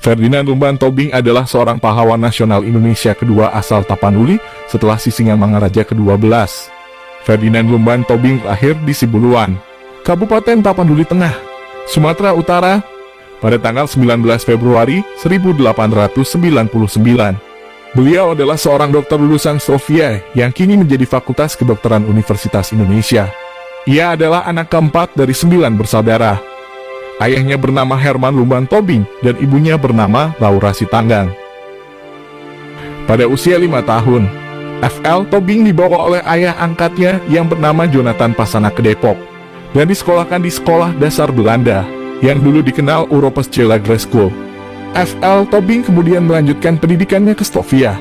Ferdinand Lumban Tobing adalah seorang pahlawan nasional Indonesia kedua asal Tapanuli setelah Sisingamangaraja ke-12. Ferdinand Lumban Tobing lahir di Sibuluan, Kabupaten Tapanuli Tengah, Sumatera Utara, pada tanggal 19 Februari 1899. Beliau adalah seorang dokter lulusan Sofia yang kini menjadi Fakultas Kedokteran Universitas Indonesia. Ia adalah anak keempat dari 9 bersaudara. Ayahnya bernama Herman Lumban Tobing dan ibunya bernama Laura Sitanggang. Pada usia 5 tahun, F.L. Tobing dibawa oleh ayah angkatnya yang bernama Jonathan Pasana ke Depok dan disekolahkan di sekolah dasar Belanda yang dulu dikenal Europese Grammar School. F.L. Tobing kemudian melanjutkan pendidikannya ke Sofia.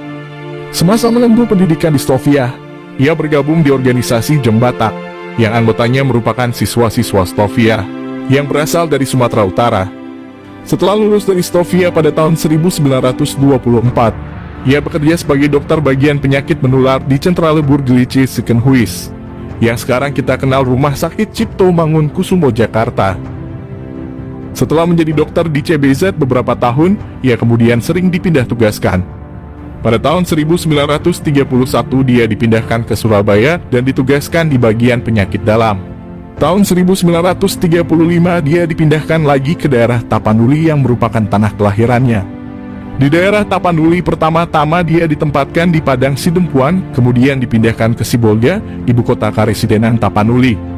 Semasa menempuh pendidikan di Sofia, ia bergabung di organisasi Jembatak yang anggotanya merupakan siswa-siswa Sofia yang berasal dari Sumatera Utara. Setelah lulus dari Sofia pada tahun 1924, ia bekerja sebagai dokter bagian penyakit menular di Centrale Burgerlijke Ziekenhuis, yang sekarang kita kenal Rumah Sakit Cipto Mangunkusumo Jakarta. Setelah menjadi dokter di CBZ beberapa tahun, ia kemudian sering dipindah tugaskan. Pada tahun 1931 dia dipindahkan ke Surabaya dan ditugaskan di bagian penyakit dalam. Tahun 1935 dia dipindahkan lagi ke daerah Tapanuli yang merupakan tanah kelahirannya. Di daerah Tapanuli pertama-tama dia ditempatkan di Padang Sidempuan, kemudian dipindahkan ke Sibolga, ibu kota karesidenan Tapanuli.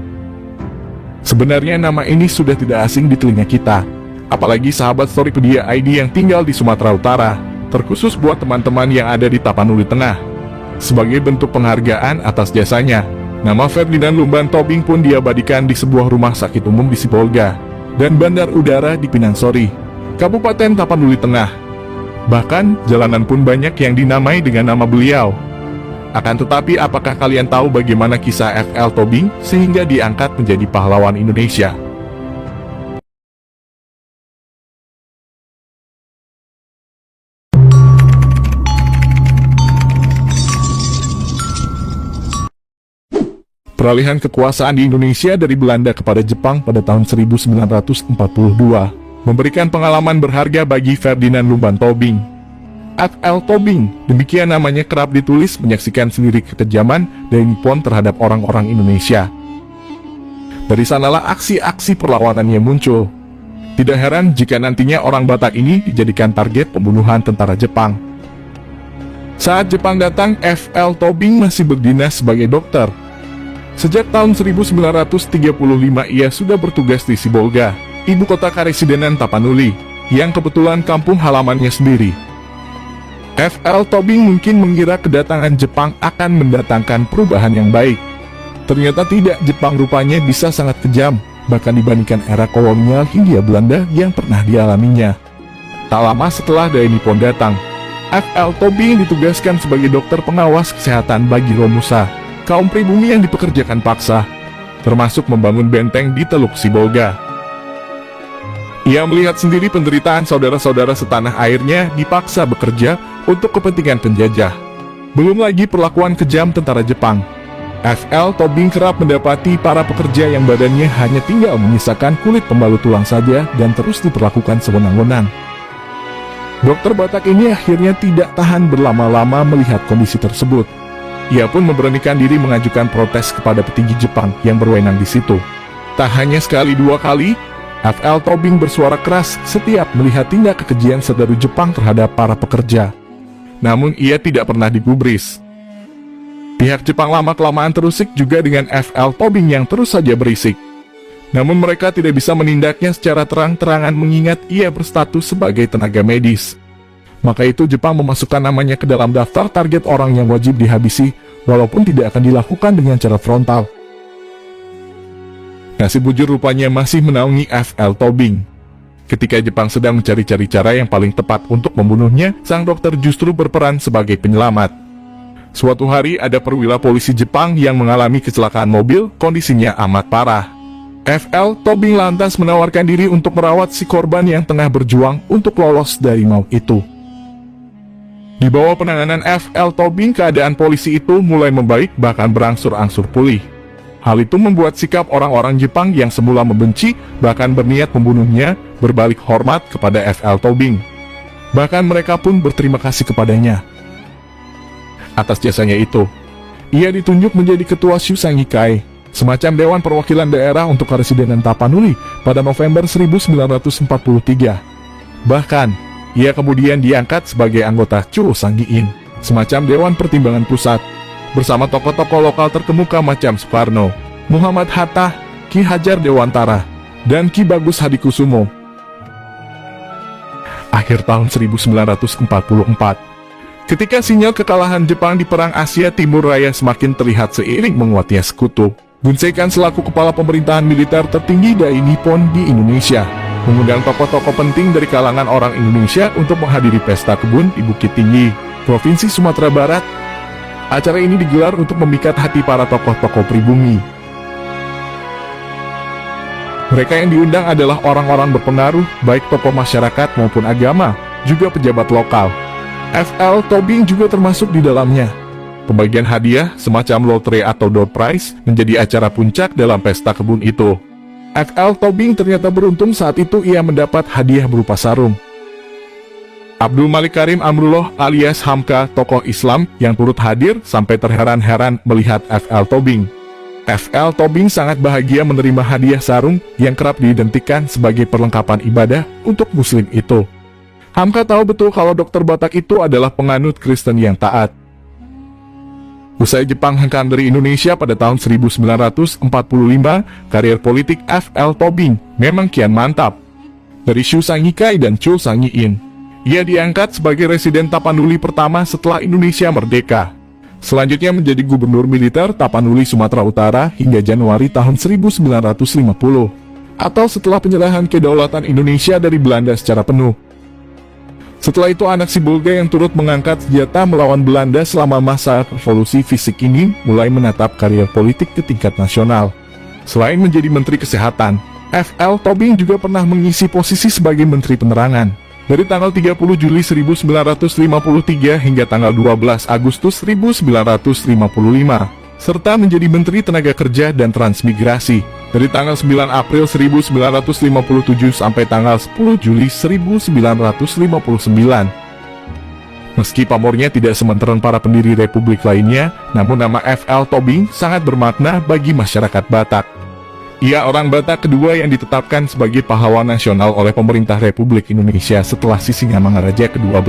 Sebenarnya nama ini sudah tidak asing di telinga kita, apalagi sahabat Storypedia ID yang tinggal di Sumatera Utara, terkhusus buat teman-teman yang ada di Tapanuli Tengah. Sebagai bentuk penghargaan atas jasanya, nama Ferdinand Lumban Tobing pun diabadikan di sebuah rumah sakit umum di Sibolga dan bandar udara di Pinangsori, Kabupaten Tapanuli Tengah. Bahkan, jalanan pun banyak yang dinamai dengan nama beliau. Akan tetapi, apakah kalian tahu bagaimana kisah F.L. Tobing sehingga diangkat menjadi pahlawan Indonesia? Peralihan kekuasaan di Indonesia dari Belanda kepada Jepang pada tahun 1942 memberikan pengalaman berharga bagi Ferdinand Lumban Tobing. F.L. Tobing, demikian namanya, kerap ditulis menyaksikan sendiri kekejaman dari Nippon terhadap orang-orang Indonesia. Dari sanalah aksi-aksi perlawanannya muncul. Tidak heran jika nantinya orang Batak ini dijadikan target pembunuhan tentara Jepang. Saat Jepang datang, F.L. Tobing masih berdinas sebagai dokter. Sejak tahun 1935 ia sudah bertugas di Sibolga, ibu kota karesidenan Tapanuli, yang kebetulan kampung halamannya sendiri. F.L. Tobing mungkin mengira kedatangan Jepang akan mendatangkan perubahan yang baik. Ternyata tidak, Jepang rupanya bisa sangat kejam, bahkan dibandingkan era kolonial Hindia Belanda yang pernah dialaminya. Tak lama setelah dari Nippon datang, F.L. Tobing ditugaskan sebagai dokter pengawas kesehatan bagi Romusa, kaum pribumi yang dipekerjakan paksa, termasuk membangun benteng di Teluk Sibolga. Ia melihat sendiri penderitaan saudara-saudara setanah airnya dipaksa bekerja untuk kepentingan penjajah. Belum lagi perlakuan kejam tentara Jepang. F.L. Tobing kerap mendapati para pekerja yang badannya hanya tinggal menyisakan kulit pembalut tulang saja dan terus diperlakukan sewenang-wenang. Dokter Batak ini akhirnya tidak tahan berlama-lama melihat kondisi tersebut. Ia pun memberanikan diri mengajukan protes kepada petinggi Jepang yang berwenang di situ. Tak hanya sekali dua kali, F.L. Tobing bersuara keras setiap melihat tindak kekejian serdadu Jepang terhadap para pekerja. Namun ia tidak pernah digubris. Pihak Jepang lama-kelamaan terusik juga dengan F.L. Tobing yang terus saja berisik. Namun mereka tidak bisa menindaknya secara terang-terangan mengingat ia berstatus sebagai tenaga medis. Maka itu Jepang memasukkan namanya ke dalam daftar target orang yang wajib dihabisi, walaupun tidak akan dilakukan dengan cara frontal. Nasib bujur rupanya masih menaungi F.L. Tobing. Ketika Jepang sedang mencari-cari cara yang paling tepat untuk membunuhnya, sang dokter justru berperan sebagai penyelamat. Suatu hari ada perwira polisi Jepang yang mengalami kecelakaan mobil, kondisinya amat parah. F.L. Tobing lantas menawarkan diri untuk merawat si korban yang tengah berjuang untuk lolos dari maut itu. Di bawah penanganan F.L. Tobing, keadaan polisi itu mulai membaik bahkan berangsur-angsur pulih. Hal itu membuat sikap orang-orang Jepang yang semula membenci bahkan berniat membunuhnya berbalik hormat kepada F.L. Tobing. Bahkan mereka pun berterima kasih kepadanya. Atas jasanya itu, ia ditunjuk menjadi ketua Shusangikai, semacam Dewan Perwakilan Daerah untuk Karesidenan Tapanuli pada November 1943. Bahkan, ia kemudian diangkat sebagai anggota Chusangiin, semacam Dewan Pertimbangan Pusat, bersama tokoh-tokoh lokal terkemuka macam Soekarno, Muhammad Hatta, Ki Hajar Dewantara, dan Ki Bagus Hadikusumo. Akhir tahun 1944, ketika sinyal kekalahan Jepang di Perang Asia Timur Raya semakin terlihat seiring menguatnya sekutu, Gun Seikan selaku kepala pemerintahan militer tertinggi Dai Nippon di Indonesia mengundang tokoh-tokoh penting dari kalangan orang Indonesia untuk menghadiri pesta kebun di Bukit Tinggi, Provinsi Sumatera Barat. Acara ini digelar untuk memikat hati para tokoh-tokoh pribumi. Mereka yang diundang adalah orang-orang berpengaruh, baik tokoh masyarakat maupun agama, juga pejabat lokal. F.L. Tobing juga termasuk di dalamnya. Pembagian hadiah, semacam lotre atau door prize, menjadi acara puncak dalam pesta kebun itu. F.L. Tobing ternyata beruntung saat itu ia mendapat hadiah berupa sarung. Abdul Malik Karim Amrullah alias Hamka, tokoh Islam yang turut hadir sampai terheran-heran melihat F.L. Tobing. F.L. Tobing sangat bahagia menerima hadiah sarung yang kerap diidentikan sebagai perlengkapan ibadah untuk muslim itu. Hamka tahu betul kalau Dr. Batak itu adalah penganut Kristen yang taat. Usai Jepang hengkang dari Indonesia pada tahun 1945, karier politik F.L. Tobing memang kian mantap. Dari Shusangikai dan Chusangiin, ia diangkat sebagai residen Tapanuli pertama setelah Indonesia merdeka. Selanjutnya menjadi gubernur militer Tapanuli, Sumatera Utara hingga Januari tahun 1950, atau setelah penyerahan kedaulatan Indonesia dari Belanda secara penuh. Setelah itu anak si Bulga yang turut mengangkat senjata melawan Belanda selama masa revolusi fisik ini mulai menatap karier politik ke tingkat nasional. Selain menjadi Menteri Kesehatan, F.L. Tobing juga pernah mengisi posisi sebagai Menteri Penerangan dari tanggal 30 Juli 1953 hingga tanggal 12 Agustus 1955, serta menjadi Menteri Tenaga Kerja dan Transmigrasi dari tanggal 9 April 1957 sampai tanggal 10 Juli 1959. Meski pamornya tidak sementeren para pendiri republik lainnya, namun nama F.L. Tobing sangat bermakna bagi masyarakat Batak. Ia orang Batak kedua yang ditetapkan sebagai pahlawan nasional oleh pemerintah Republik Indonesia setelah Sisingamangaraja ke-12,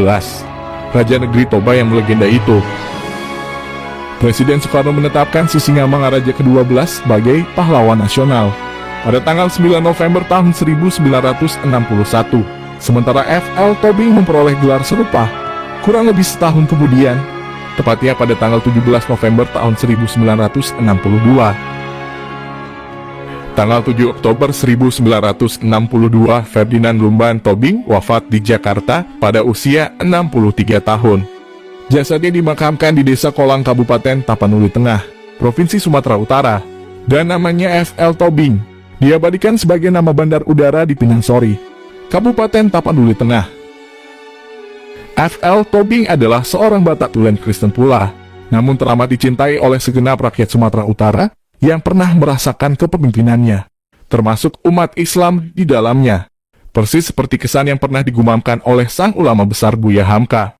Raja Negeri Toba yang melegenda itu. Presiden Soekarno menetapkan Sisingamangaraja ke-12 sebagai pahlawan nasional pada tanggal 9 November tahun 1961, sementara F.L. Tobing memperoleh gelar serupa kurang lebih setahun kemudian, tepatnya pada tanggal 17 November tahun 1962. Tanggal 7 Oktober 1962, Ferdinand Lumban Tobing wafat di Jakarta pada usia 63 tahun. Jasadnya dimakamkan di Desa Kolang, Kabupaten Tapanuli Tengah, Provinsi Sumatera Utara, dan namanya F.L. Tobing diabadikan sebagai nama bandar udara di Pinangsori, Kabupaten Tapanuli Tengah. F.L. Tobing adalah seorang Batak tulen Kristen pula, namun teramat dicintai oleh segenap rakyat Sumatera Utara yang pernah merasakan kepemimpinannya, termasuk umat Islam di dalamnya. Persis seperti kesan yang pernah digumamkan oleh sang ulama besar Buya Hamka.